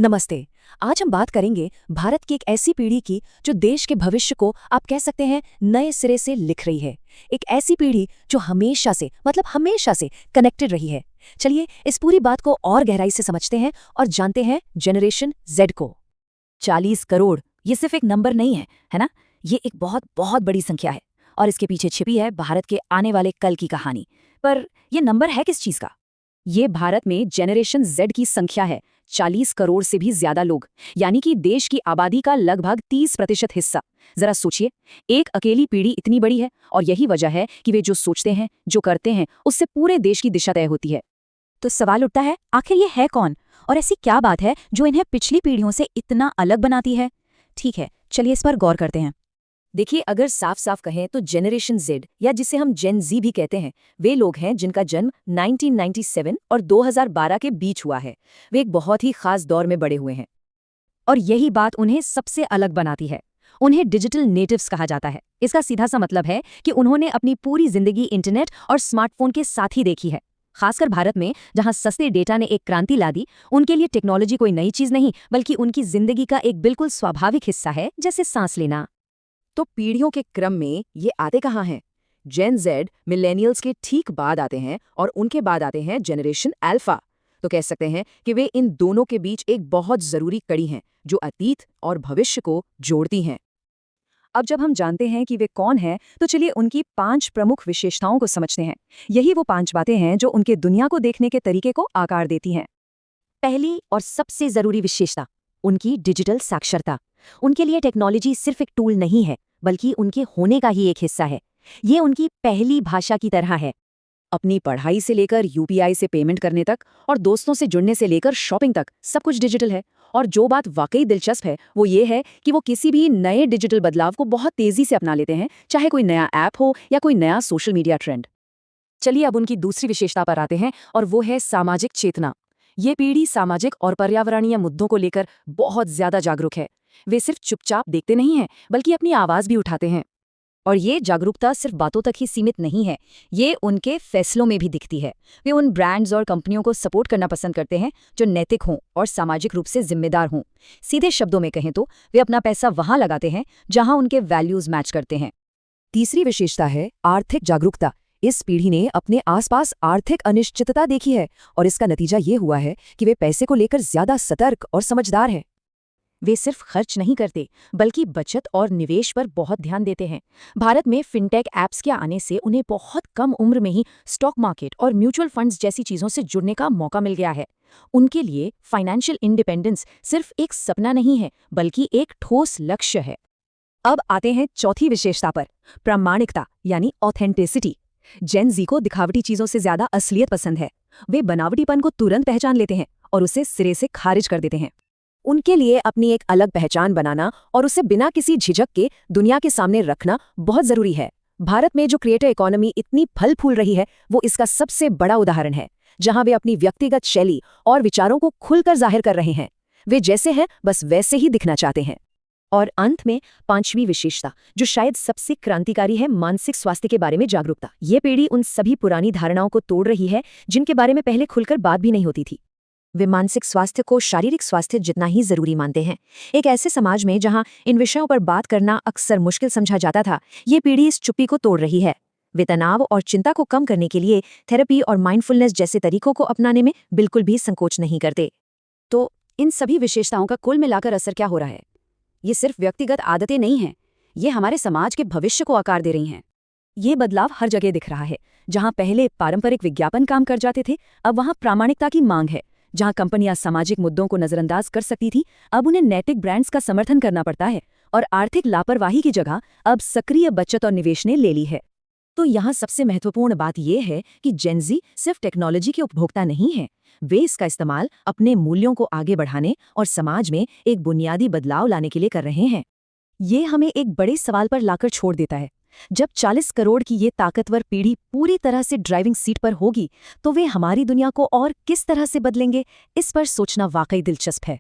नमस्ते। आज हम बात करेंगे भारत की एक ऐसी पीढ़ी की जो देश के भविष्य को आप कह सकते हैं नए सिरे से लिख रही है। एक ऐसी पीढ़ी जो हमेशा से कनेक्टेड रही है। चलिए इस पूरी बात को और गहराई से समझते हैं और जानते हैं जनरेशन जेड को। 40 करोड़ ये सिर्फ एक नंबर नहीं है ना? ये एक बहुत बहुत बड़ी संख्या है और इसके पीछे छिपी है भारत के आने वाले कल की कहानी। पर ये नंबर है किस चीज का? ये भारत में जनरेशन जेड की संख्या है। 40 करोड़ से भी ज्यादा लोग, यानी कि देश की आबादी का लगभग 30% हिस्सा। जरा सोचिए, एक अकेली पीढ़ी इतनी बड़ी है और यही वजह है कि वे जो सोचते हैं, जो करते हैं, उससे पूरे देश की दिशा तय होती है। तो सवाल उठता है, आखिर ये है कौन और ऐसी क्या बात है जो इन्हें पिछली पीढ़ियों से इतना अलग बनाती है? ठीक है, चलिए इस पर गौर करते हैं। देखिए, अगर साफ साफ कहें तो जनरेशन जेड या जिसे हम जेन जी भी कहते हैं, वे लोग हैं जिनका जन्म 1997 और 2012 के बीच हुआ है। वे एक बहुत ही खास दौर में बड़े हुए हैं और यही बात उन्हें सबसे अलग बनाती है। उन्हें डिजिटल नेटिव्स कहा जाता है। इसका सीधा सा मतलब है कि उन्होंने अपनी पूरी जिंदगी इंटरनेट और स्मार्टफोन के साथ ही देखी है। खासकर भारत में, जहां सस्ते डेटा ने एक क्रांति ला दी, उनके लिए टेक्नोलॉजी कोई नई चीज नहीं बल्कि उनकी जिंदगी का एक बिल्कुल स्वाभाविक हिस्सा है, जैसे सांस लेना। तो पीढ़ियों के क्रम में ये आते कहाँ हैं? जेन जेड मिलेनियल्स के ठीक बाद आते हैं और उनके बाद आते हैं जनरेशन अल्फा। तो कह सकते हैं कि वे इन दोनों के बीच एक बहुत जरूरी कड़ी हैं जो अतीत और भविष्य को जोड़ती हैं। अब जब हम जानते हैं कि वे कौन हैं, तो चलिए उनकी 5 प्रमुख विशेषताओं को समझते हैं। यही वो 5 बातें हैं जो उनके दुनिया को देखने के तरीके को आकार देती हैं। पहली और सबसे जरूरी विशेषता, उनकी डिजिटल साक्षरता। उनके लिए टेक्नोलॉजी सिर्फ एक टूल नहीं है, बल्कि उनके होने का ही एक हिस्सा है। ये उनकी पहली भाषा की तरह है। अपनी पढ़ाई से लेकर यूपीआई से पेमेंट करने तक और दोस्तों से जुड़ने से लेकर शॉपिंग तक सब कुछ डिजिटल है। और जो बात वाकई दिलचस्प है वो ये है कि वो किसी भी नए डिजिटल बदलाव को बहुत तेजी से अपना लेते हैं, चाहे कोई नया ऐप हो या कोई नया सोशल मीडिया ट्रेंड। चलिए अब उनकी दूसरी विशेषता पर आते हैं और वो है सामाजिक चेतना। ये पीढ़ी सामाजिक और पर्यावरणीय मुद्दों को लेकर बहुत ज्यादा जागरूक है। वे सिर्फ चुपचाप देखते नहीं हैं, बल्कि अपनी आवाज भी उठाते हैं। और ये जागरूकता सिर्फ बातों तक ही सीमित नहीं है, ये उनके फैसलों में भी दिखती है। वे उन ब्रांड्स और कंपनियों को सपोर्ट करना पसंद करते हैं जो नैतिक हों और सामाजिक रूप से जिम्मेदार हों। सीधे शब्दों में कहें तो वे अपना पैसा वहां लगाते हैं जहां उनके वैल्यूज मैच करते हैं। तीसरी विशेषता है आर्थिक जागरूकता। इस पीढ़ी ने अपने आसपास आर्थिक अनिश्चितता देखी है और इसका नतीजा ये हुआ है कि वे पैसे को लेकर ज्यादा सतर्क और समझदार हैं। वे सिर्फ खर्च नहीं करते, बल्कि बचत और निवेश पर बहुत ध्यान देते हैं। भारत में फिनटेक ऐप्स के आने से उन्हें बहुत कम उम्र में ही स्टॉक मार्केट और म्यूचुअल फंड्स जैसी चीजों से जुड़ने का मौका मिल गया है। उनके लिए फाइनेंशियल इंडिपेंडेंस सिर्फ एक सपना नहीं है, बल्कि एक ठोस लक्ष्य है। अब आते हैं चौथी विशेषता पर, प्रामाणिकता यानी ऑथेंटिसिटी। जेन जी को दिखावटी चीजों से ज्यादा असलियत पसंद है। वे बनावटीपन को तुरंत पहचान लेते हैं और उसे सिरे से खारिज कर देते हैं। उनके लिए अपनी एक अलग पहचान बनाना और उसे बिना किसी झिझक के दुनिया के सामने रखना बहुत जरूरी है। भारत में जो क्रिएटर इकोनॉमी इतनी फल फूल रही है, वो इसका सबसे बड़ा उदाहरण है, जहां वे अपनी व्यक्तिगत शैली और विचारों को खुलकर जाहिर कर रहे हैं। वे जैसे हैं बस वैसे ही दिखना चाहते हैं। और अंत में 5वीं विशेषता, जो शायद सबसे क्रांतिकारी है, मानसिक स्वास्थ्य के बारे में जागरूकता। ये पीढ़ी उन सभी पुरानी धारणाओं को तोड़ रही है जिनके बारे में पहले खुलकर बात भी नहीं होती थी। वे मानसिक स्वास्थ्य को शारीरिक स्वास्थ्य जितना ही जरूरी मानते हैं। एक ऐसे समाज में जहां इन विषयों पर बात करना अक्सर मुश्किल समझा जाता था, ये पीढ़ी इस चुप्पी को तोड़ रही है। वे तनाव और चिंता को कम करने के लिए थेरेपी और माइंडफुलनेस जैसे तरीकों को अपनाने में बिल्कुल भी संकोच नहीं करते। तो इन सभी विशेषताओं का कुल मिलाकर असर क्या हो रहा है? ये सिर्फ व्यक्तिगत आदतें नहीं हैं, ये हमारे समाज के भविष्य को आकार दे रही हैं। ये बदलाव हर जगह दिख रहा है। जहां पहले पारंपरिक विज्ञापन काम कर जाते थे, अब वहां प्रामाणिकता की मांग है। जहां कंपनियां सामाजिक मुद्दों को नजरअंदाज कर सकती थी, अब उन्हें नैतिक ब्रांड्स का समर्थन करना पड़ता है। और आर्थिक लापरवाही की जगह अब सक्रिय बचत और निवेश ने ले ली है। तो यहाँ सबसे महत्वपूर्ण बात यह है कि जेन जी सिर्फ टेक्नोलॉजी के उपभोक्ता नहीं है, वे इसका इस्तेमाल अपने मूल्यों को आगे बढ़ाने और समाज में एक बुनियादी बदलाव लाने के लिए कर रहे हैं। ये हमें एक बड़े सवाल पर लाकर छोड़ देता है। जब 40 करोड़ की ये ताकतवर पीढ़ी पूरी तरह से ड्राइविंग सीट पर होगी, तो वे हमारी दुनिया को और किस तरह से बदलेंगे, इस पर सोचना वाकई दिलचस्प है।